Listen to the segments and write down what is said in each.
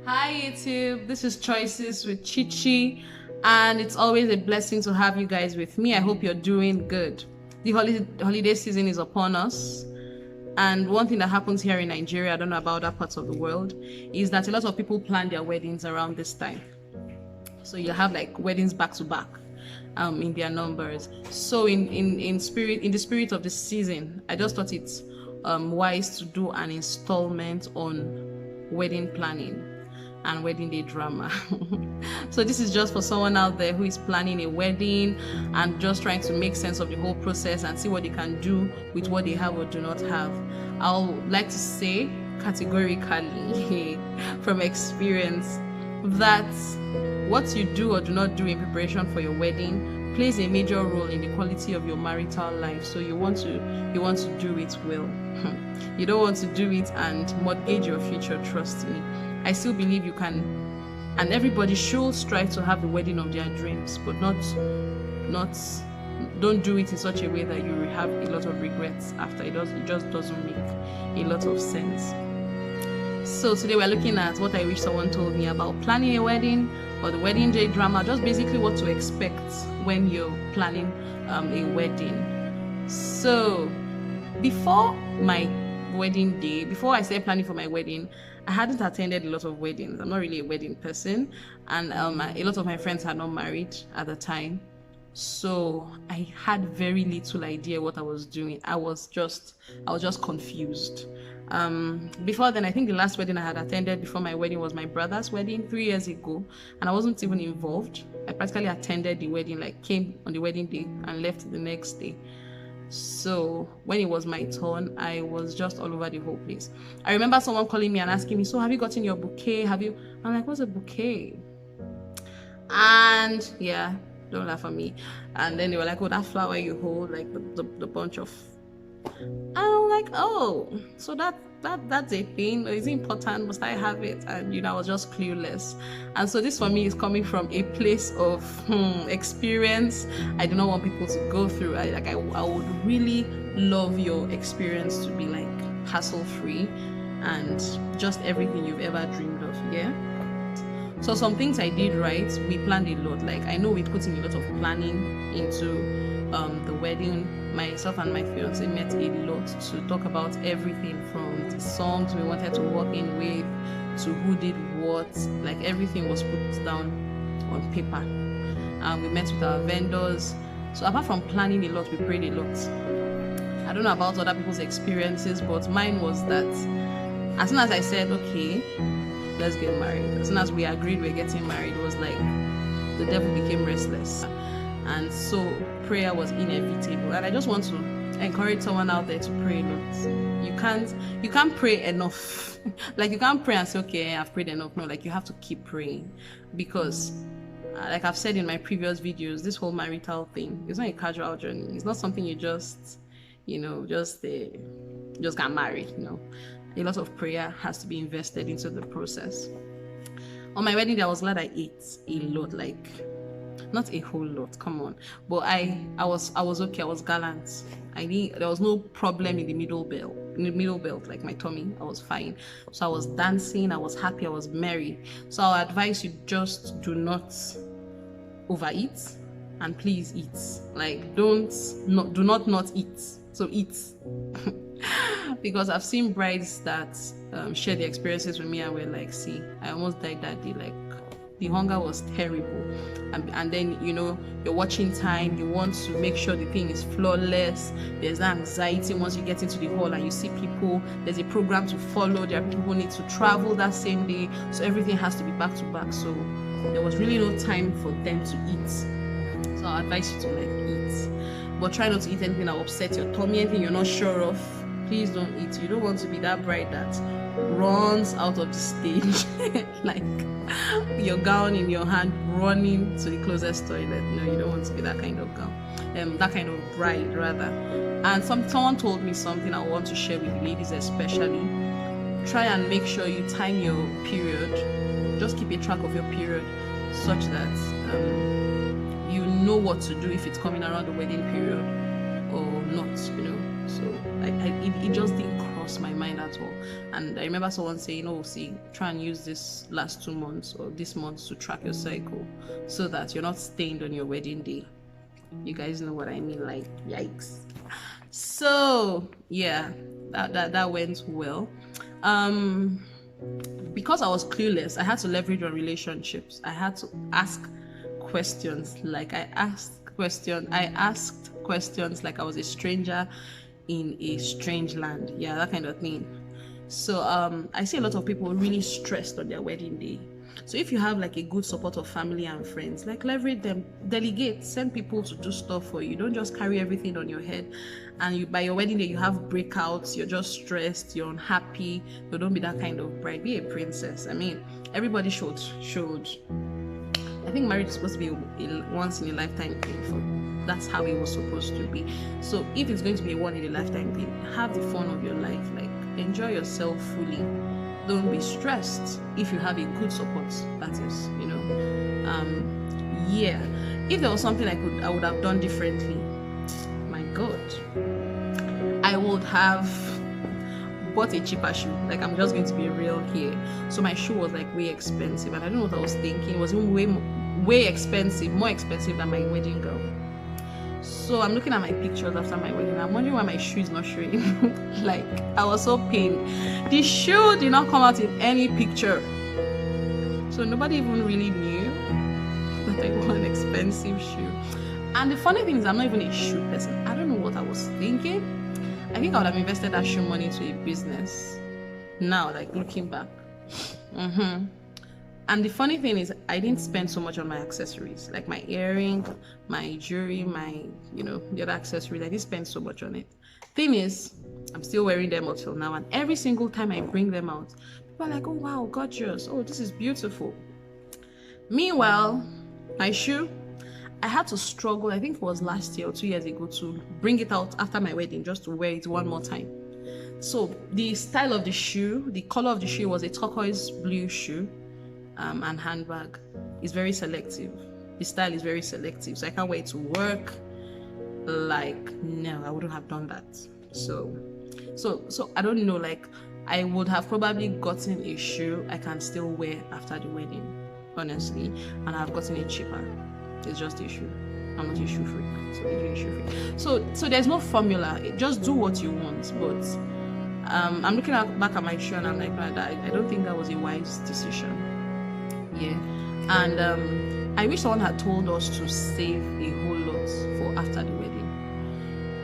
Hi YouTube, this is Choices with Chichi, and it's always a blessing to have you guys with me. I hope you're doing good. The holiday season is upon us, and one thing that happens here in Nigeria, I don't know about other parts of the world, is that a lot of people plan their weddings around this time. So you have like weddings back to back in their numbers. So in the spirit of the season, I just thought it's wise to do an installment on wedding planning and wedding day drama. So this is just for someone out there who is planning a wedding and just trying to make sense of the whole process and see what they can do with what they have or do not have. I'll like to say categorically from experience that what you do or do not do in preparation for your wedding plays a major role in the quality of your marital life. So you want to do it well. You don't want to do it and mortgage your future, trust me. I still believe you can, and everybody should strive to have the wedding of their dreams, but don't do it in such a way that you have a lot of regrets after. It just doesn't make a lot of sense. So today we're looking at what I wish someone told me about planning a wedding or the wedding day drama, just basically what to expect when you're planning a wedding. So before my wedding day, before I started planning for my wedding, I hadn't attended a lot of weddings. I'm not really a wedding person, and a lot of my friends had not married at the time, so I had very little idea what I was doing. I was just confused. Before then, I think the last wedding I had attended before my wedding was my brother's wedding 3 years ago, and I wasn't even involved. I practically attended the wedding, like came on the wedding day and left the next day. So when it was my turn, I was just all over the whole place. I remember someone calling me and asking me, so have you gotten your bouquet? I'm like, what's a bouquet? And yeah, don't laugh at me. And then they were like, oh, that flower you hold, like the bunch of, and I'm like, oh, so that's a thing. Is it important? Must I have it? And I was just clueless. And so this for me is coming from a place of experience. I do not want people to go through. I would really love your experience to be like hassle-free and just everything you've ever dreamed of. Yeah. So some things I did right. We planned a lot. Like I know we put in a lot of planning into the wedding. Myself and my fiance met a lot to talk about everything from the songs we wanted to walk in with to who did what. Like everything was put down on paper. We met with our vendors. So apart from planning a lot, we prayed a lot. I don't know about other people's experiences, but mine was that as soon as I said, okay, let's get married, as soon as we agreed we're getting married, it was like the devil became restless. And so prayer was inevitable. And I just want to encourage someone out there to pray a lot. You can't pray enough. Like you can't pray and say, okay, I've prayed enough. No, like you have to keep praying, because like I've said in my previous videos, this whole marital thing is not a casual journey. It's not something you just get married. A lot of prayer has to be invested into the process. On my wedding day, I was glad I ate a lot, like not a whole lot, come on, but I was okay. I was gallant. There was no problem in the middle belt, like my tummy. I was fine. So I was dancing, I was happy, I was merry. So I'll advise you, just do not overeat, and please eat. Like do not eat. So eat. Because I've seen brides that share their experiences with me and were like, see, I almost died that day. Like the hunger was terrible, and then you're watching time, you want to make sure the thing is flawless. There's anxiety once you get into the hall and you see people, there's a program to follow, there are people who need to travel that same day, so everything has to be back to back. So there was really no time for them to eat. So I advise you to eat, but try not to eat anything that will upset your tummy, anything you're not sure of. Please don't eat. You don't want to be that bride that runs out of the stage like your gown in your hand, running to the closest toilet. No, you don't want to be that kind of gown, that kind of bride rather. And someone told me something I want to share with the ladies especially. Try and make sure you time your period. Just keep a track of your period such that you know what to do if it's coming around the wedding period or not. So it just didn't cross my mind at all. And I remember someone saying, oh, see, try and use this last 2 months or this month to track your cycle so that you're not stained on your wedding day. You guys know what I mean, like, yikes. So yeah, that went well. Because I was clueless, I had to leverage on relationships. I had to ask questions. Like I asked questions like I was a stranger in a strange land. Yeah, that kind of thing. So I see a lot of people really stressed on their wedding day. So if you have like a good support of family and friends, like leverage them, delegate, send people to do stuff for you. Don't just carry everything on your head. And by your wedding day, you have breakouts, you're just stressed, you're unhappy. So don't be that kind of bride. Be a princess. I mean, everybody should. I think marriage is supposed to be a once in a lifetime thing. That's how it was supposed to be. So if it's going to be a one in a lifetime thing, have the fun of your life. Like enjoy yourself fully. Don't be stressed if you have a good support, that is, you know. Yeah, if there was something I would have done differently, my God, I would have bought a cheaper shoe. Like, I'm just going to be real here. So my shoe was like way expensive, and I don't know what I was thinking. It was even way expensive, more expensive than my wedding gown. So I'm looking at my pictures after my wedding. I'm wondering why my shoe is not showing. Like, I was so pained. The shoe did not come out in any picture. So nobody even really knew that I bought an expensive shoe. And the funny thing is, I'm not even a shoe person. I don't know what I was thinking. I think I would have invested that shoe money into a business. Now, like looking back. And the funny thing is, I didn't spend so much on my accessories, like my earring, my jewelry, my, you know, the other accessories. I didn't spend so much on it. Thing is, I'm still wearing them until now, and every single time I bring them out, people are like, oh wow, gorgeous, oh, this is beautiful. Meanwhile, my shoe, I had to struggle, I think it was last year or 2 years ago, to bring it out after my wedding just to wear it one more time. So the style of the shoe, the color of the shoe was a turquoise blue shoe. And handbag is very selective. The style is very selective, so I can't wear it to work. Like, no, I wouldn't have done that. So I don't know, like, I would have probably gotten a shoe I can still wear after the wedding, honestly, and I've gotten it cheaper. It's just a shoe. I'm not a shoe freak, so it's a shoe freak. So there's no formula. Just do what you want. But I'm looking back at my shoe and I'm like, I don't think that was a wise decision. Yeah, and I wish someone had told us to save a whole lot for after the wedding,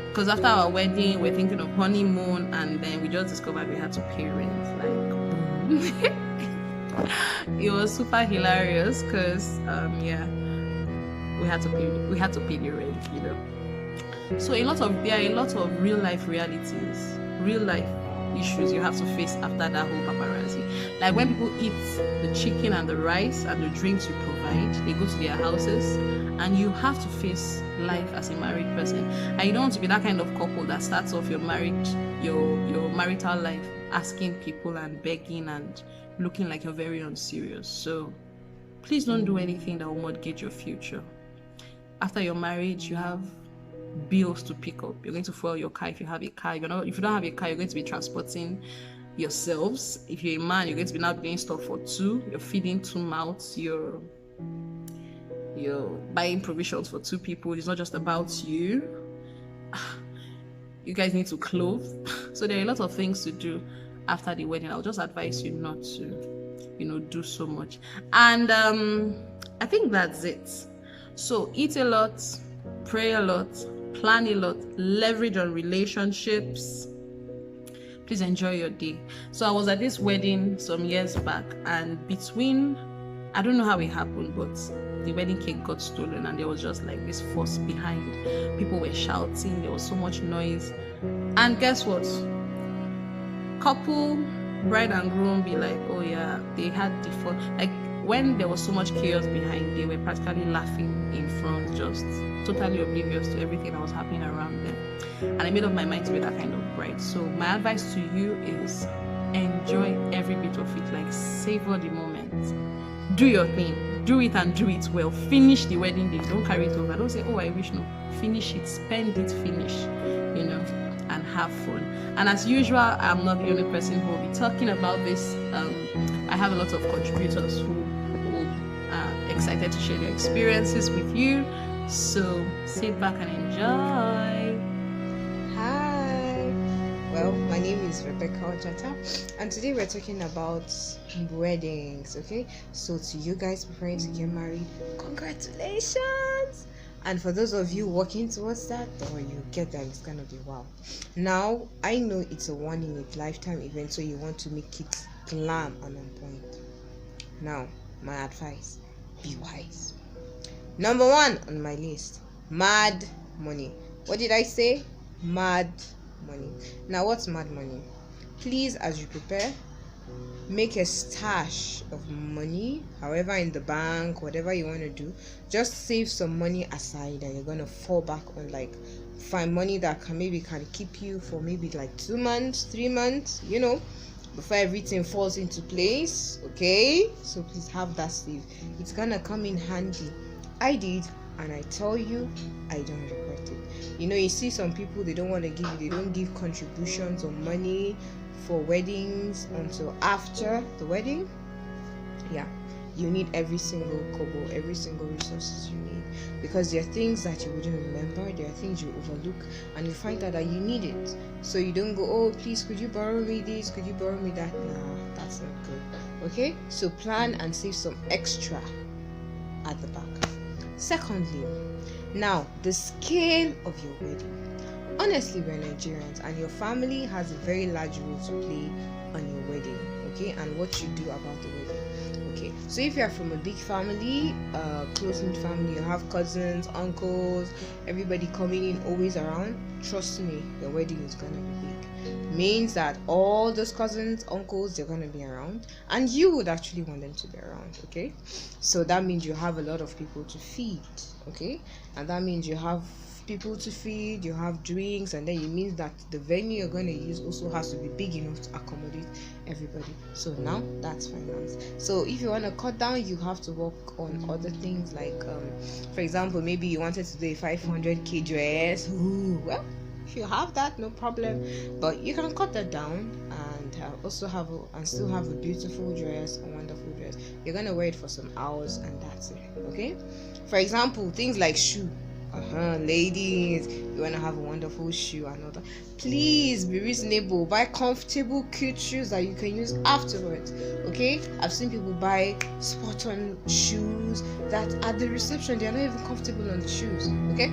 because after our wedding we're thinking of honeymoon, and then we just discovered we had to pay rent. Like, it was super hilarious because yeah, we had to pay the rent, you know. So there are a lot of real life realities, real life issues you have to face after that whole paparazzi. Like when people eat the chicken and the rice and the drinks you provide, they go to their houses, and you have to face life as a married person. And you don't want to be that kind of couple that starts off your marital life asking people and begging and looking like you're very unserious. So please don't do anything that will mortgage your future. After your marriage, you have bills to pick up. You're going to fuel your car if you have a car. If you don't have a car, you're going to be transporting yourselves. If you're a man, you're going to be now doing stuff for two. You're feeding 2 mouths. You're buying provisions for 2 people. It's not just about you. You guys need to clothe. So there are a lot of things to do after the wedding. I'll just advise you not to, you know, do so much. And I think that's it. So eat a lot, pray a lot, plan a lot, leverage on relationships. Please enjoy your day. So I was at this wedding some years back, and I don't know how it happened, but the wedding cake got stolen, and there was just like this force behind. People were shouting, there was so much noise. And guess what? Couple, bride and groom be like, oh yeah, they had the fun. Like, when there was so much chaos behind, they were practically laughing in front, just totally oblivious to everything that was happening around them. And I made up my mind to be that kind of bride. So my advice to you is enjoy every bit of it. Like, savor the moment. Do your thing. Do it and do it well. Finish the wedding day. Don't carry it over. Don't say, oh, I wish. No. Finish it. Spend it. Finish. You know. and have fun. And as usual, I'm not the only person who will be talking about this. I have a lot of contributors who are excited to share their experiences with you. So sit back and enjoy. Hi. Well, my name is Rebecca Ojata, and today we're talking about weddings. Okay, so to you guys preparing to get married, congratulations! And for those of you working towards that, or you get that, it's gonna be wow. Now, I know it's a one in a lifetime event, so you want to make it glam and on point. Now, my advice: be wise. Number one on my list: mad money. What did I say? Mad money. Now, what's mad money? Please, as you prepare, make a stash of money, however, in the bank, whatever you want to do. Just save some money aside that you're going to fall back on. Like, find money that can keep you for maybe like 2 months, 3 months, before everything falls into place. Okay, so please have that saved. It's gonna come in handy. I did, and I tell you, I don't regret it. You see some people, they don't want to they don't give contributions or money for weddings until after the wedding. Yeah, you need every single kobo, every single resources you need, because there are things that you wouldn't remember, there are things you overlook, and you find out that you need it. So you don't go, oh please, could you borrow me this, could you borrow me that? Nah, that's not good. Okay, so plan and save some extra at the back. Secondly, now the scale of your wedding. Honestly, we're Nigerians, and your family has a very large role to play on your wedding, okay, and what you do about the wedding. Okay, so if you're from a big family, close-knit family, you have cousins, uncles, everybody coming in, always around, trust me, your wedding is gonna be big. Means that all those cousins, uncles, they're gonna be around, and you would actually want them to be around. Okay, so that means you have a lot of people to feed. Okay, and that means you have people to feed, you have drinks, and then it means that the venue you're going to use also has to be big enough to accommodate everybody. So now that's finance. So if you want to cut down, you have to work on other things, like for example, maybe you wanted to do a 500k dress. Well, if you have that, no problem, but you can cut that down and still have a beautiful dress, a wonderful dress. You're going to wear it for some hours, and that's it. Okay, for example, things like shoe. Ladies, you want to have a wonderful shoe and all that, please be reasonable. Buy comfortable, cute shoes that you can use afterwards. Okay, I've seen people buy spot on shoes that at the reception they're not even comfortable on the shoes. Okay,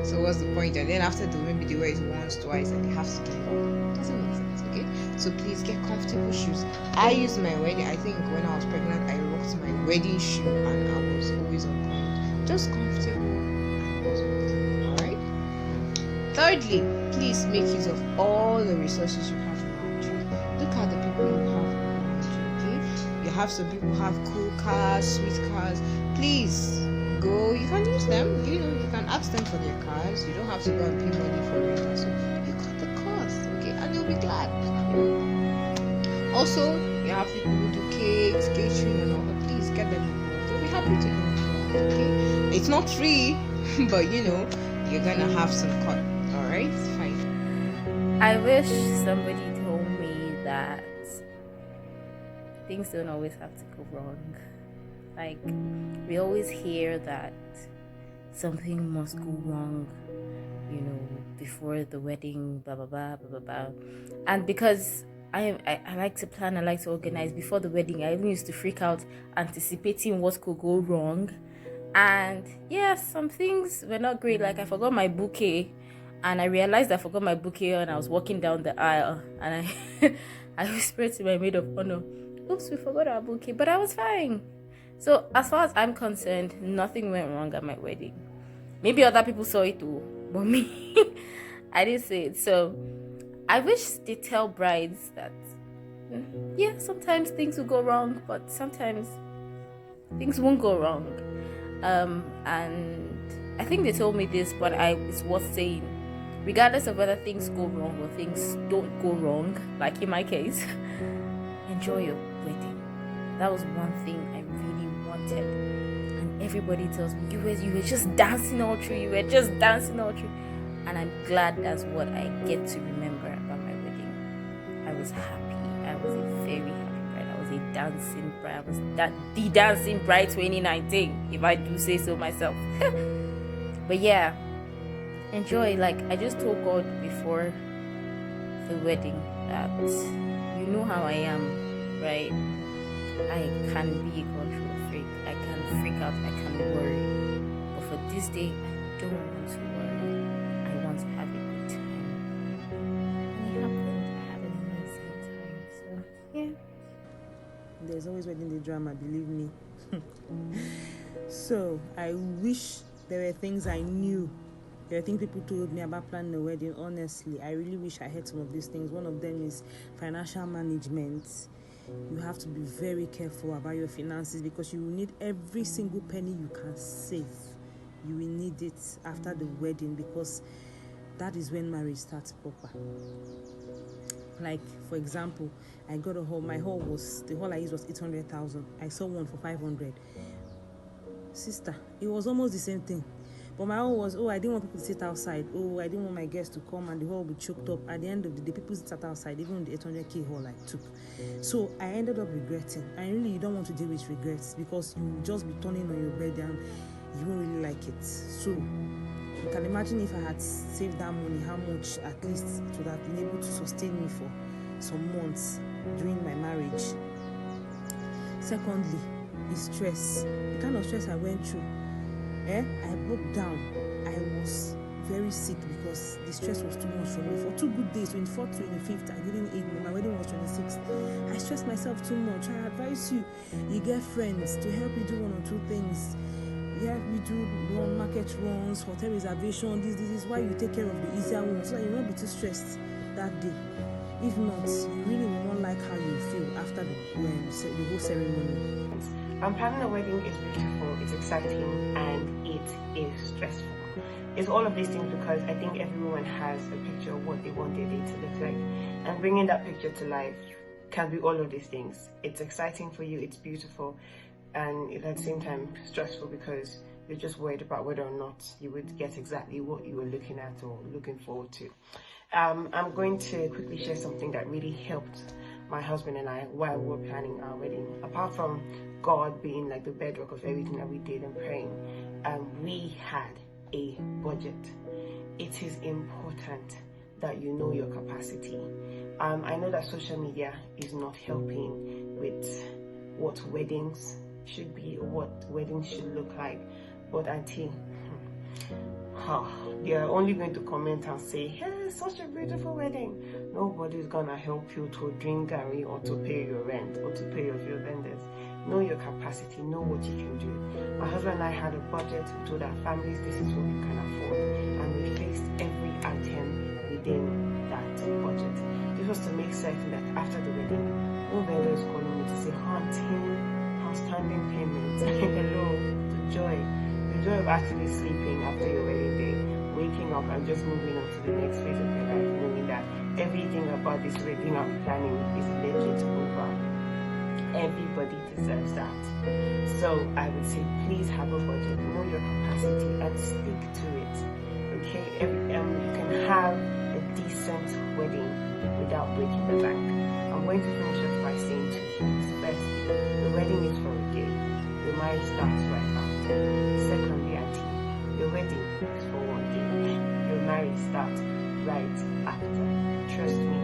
so what's the point? And then after maybe they wear it once, twice, and they have to give up. Doesn't make sense. Okay, so please get comfortable shoes. I used my wedding, I think when I was pregnant, I rocked my wedding shoe and I was always on point. Just comfortable. Alright. Thirdly, please make use of all the resources you have around you. Look at the people you have around you. Okay, you have some people who have cool cars, sweet cars. Please go. You can use them. You can ask them for their cars. You don't have to go and pay money for it. So you cut the cost. Okay, and they'll be glad. Also, you have people who do cakes, catering, and all that. Please get them involved. They'll be happy to help you out. Okay, it's not free. But you're gonna have some cut. Alright, fine. I wish somebody told me that things don't always have to go wrong. Like, we always hear that something must go wrong, before the wedding, blah blah blah blah blah blah. And because I like to plan, I like to organize before the wedding, I even used to freak out anticipating what could go wrong. And yeah, some things were not great. Like, I forgot my bouquet, and I realized I forgot my bouquet when I was walking down the aisle, and I whispered to my maid of honor, oops, we forgot our bouquet, but I was fine. So as far as I'm concerned, nothing went wrong at my wedding. Maybe other people saw it too, but me, I didn't see it. So I wish they tell brides that yeah, sometimes things will go wrong, but sometimes things won't go wrong. And I think they told me this, but it's worth saying. Regardless of whether things go wrong or things don't go wrong, like in my case, enjoy your wedding. That was one thing I really wanted. And everybody tells me, you were just dancing all through. And I'm glad that's what I get to remember about my wedding. I was happy. I was a very happy bride. I was a dancing bride. I was the dancing bride 2019, if I do say so myself. But yeah, enjoy. Like, I just told God before the wedding that you know how I am, right? I can be a control freak. I can freak out. I can worry. But for this day, I don't want to worry. I want to have a good time. And it happened. I had an amazing time. So, yeah. There's always wedding day drama, believe me. So, I wish there were things I knew. There are things people told me about planning a wedding. Honestly, I really wish I had some of these things. One of them is financial management. You have to be very careful about your finances because you will need every single penny you can save. You will need it after the wedding because that is when marriage starts proper. Like, for example, I got a hall. My hall the hall I used was 800,000. I saw one for 500. Sister, it was almost the same thing. But my own was, I didn't want people to sit outside. I didn't want my guests to come and the hall would be choked up. At the end of the day, people sat outside, even the 800k hall I took. So I ended up regretting. And really, you don't want to deal with regrets because you will just be turning on your bed and you won't really like it. So you can imagine if I had saved that money, how much at least it would have been able to sustain me for some months during my marriage. Secondly, is stress. The kind of stress I went through. I broke down. I was very sick because the stress was too much for me. For 2 good days, 24th, 25th, I didn't eat. My wedding was 26th. I stressed myself too much. I advise you get friends to help you do 1 or 2 things. Yeah, we do market runs, hotel reservation. This is why you take care of the easier ones so that you won't be too stressed that day. If not, you really will not like how you feel after the whole ceremony. Planning a wedding is beautiful, it's exciting, and it is stressful. It's all of these things because I think everyone has a picture of what they want their day to look like, and bringing that picture to life can be all of these things. It's exciting for you, it's beautiful, and at the same time stressful because you're just worried about whether or not you would get exactly what you were looking at or looking forward to. I'm going to quickly share something that really helped my husband and I while we were planning our wedding. Apart from God being like the bedrock of everything that we did and praying, we had a budget. It is important that you know your capacity. I know that social media is not helping with what weddings should be or what weddings should look like, but auntie, they are only going to comment and say, hey, such a beautiful wedding. Nobody's gonna help you to drink garri or to pay your rent or to pay your few vendors. Know your capacity, know what you can do. My husband and I had a budget. We told our families this is what we can afford, and we faced every item within that budget. This was to make certain that after the wedding, no vendor is calling me to say, outstanding payments. Hello, the joy of actually sleeping after your wedding day, waking up and just moving on to the next phase of your life, knowing that everything about this wedding I'm planning is legit over. Everybody deserves that. So I would say, please have a budget, know your capacity, and stick to it. Okay, you can have a decent wedding without breaking the bank. I'm going to finish off by saying 2 things. Firstly, the wedding is for a day. The marriage starts right after. Secondly, auntie, your wedding is for 1 day. Your marriage starts right after. Trust me.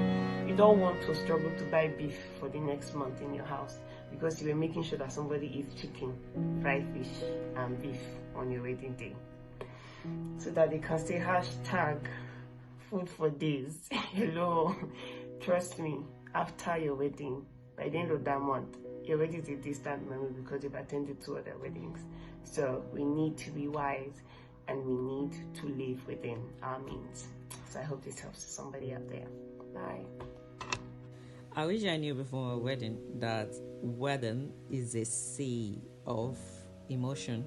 You don't want to struggle to buy beef for the next month in your house because you were making sure that somebody eats chicken, fried fish, and beef on your wedding day, so that they can say hashtag food for days. Hello, trust me, after your wedding, by the end of that month, your wedding is a distant memory because you've attended 2 other weddings. So we need to be wise and we need to live within our means. So I hope this helps somebody out there. Bye. I wish I knew before my wedding that wedding is a sea of emotion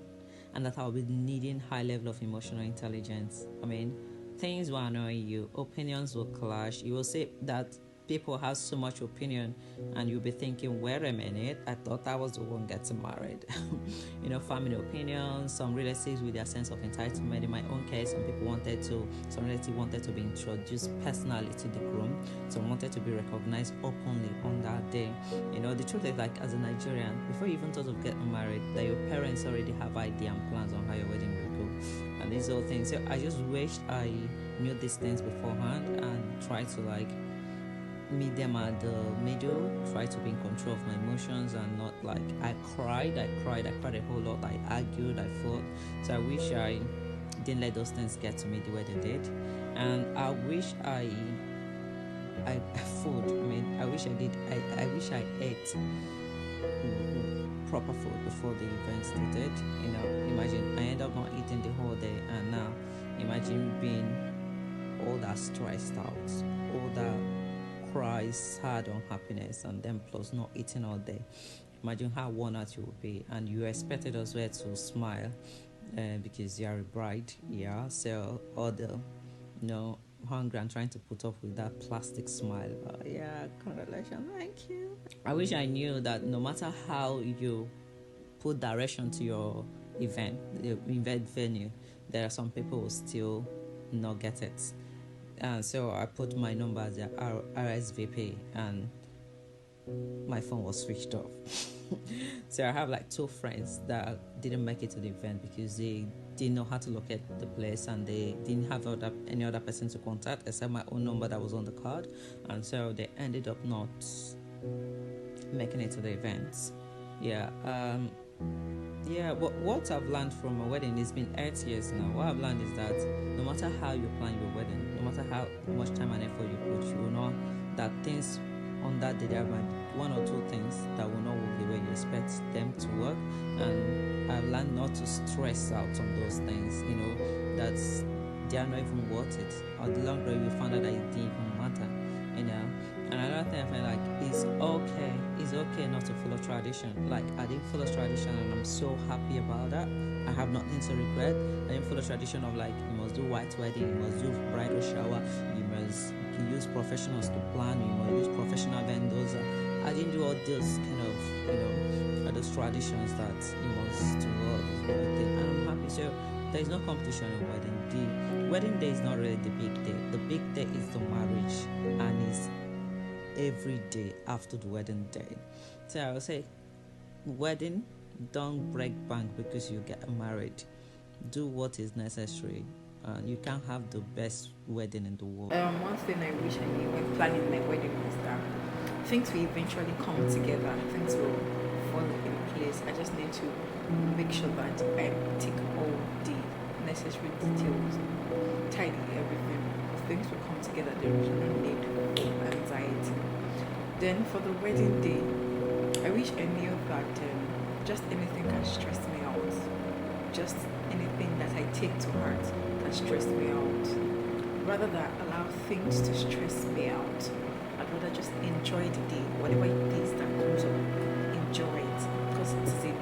and that I'll be needing high level of emotional intelligence. I mean, things will annoy you, opinions will clash. You will say that people have so much opinion, and you'll be thinking, wait a minute, I thought I was the one getting married. Family opinions, some relatives with their sense of entitlement. In my own case, some relatives wanted to be introduced personally to the groom, some wanted to be recognized openly on that day. The truth is, like, as a Nigerian, before you even thought of getting married, that your parents already have idea and plans on how your wedding will go, and these all things. So I just wished I knew these things beforehand and try to like meet them at the middle, try to be in control of my emotions and not like I cried a whole lot, I argued, I fought. So I wish I didn't let those things get to me the way they did. And I wish I food. I wish I ate proper food before the event started. Imagine I end up not eating the whole day, and now imagine being all that stressed out, all that cries, sad unhappiness, and then plus not eating all day. Imagine how worn out you would be, and you expected as well to smile because you are a bride, so all the hunger and trying to put up with that plastic smile. Congratulations, thank you. I wish I knew that no matter how you put direction to your event, the event venue, there are some people who still not get it. And so I put my number as a RSVP, and my phone was switched off. So I have like 2 friends that didn't make it to the event because they didn't know how to locate the place, and they didn't have any other person to contact except my own number that was on the card, and so they ended up not making it to the event. But what I've learned from my wedding, it's been 8 years now. What I've learned is that no matter how you plan your wedding, no matter how much time and effort you put, you will know that things on that day, there are 1 or 2 things that will not work the way you expect them to work. And I've learned not to stress out on those things, that they are not even worth it. At the long run, you find out that it didn't even matter, And another thing I feel like it's okay not to follow tradition. Like, I didn't follow tradition, and I'm so happy about that. I have nothing to regret. I didn't follow tradition of like, you must do white wedding, you must do bridal shower, you must use professionals to plan, you must use professional vendors. I didn't do all those kind of, those traditions that you must do all this thing, and I'm happy. So there is no competition in wedding. The wedding day is not really the big day. The big day is the marriage, and it's every day after the wedding day. So I would say, wedding, don't break bank because you get married. Do what is necessary. You can't have the best wedding in the world. One thing I wish I knew when planning my wedding was that things will eventually come together, things will fall in place. I just need to make sure that I take all the necessary details, tidy everything. Things will come together. There is no need for anxiety. Then for the wedding day, I wish I knew that just anything can stress me out. Just anything that I take to heart can stress me out. Rather than allow things to stress me out, I'd rather just enjoy the day. Whatever it is that comes up, enjoy it. Because it is a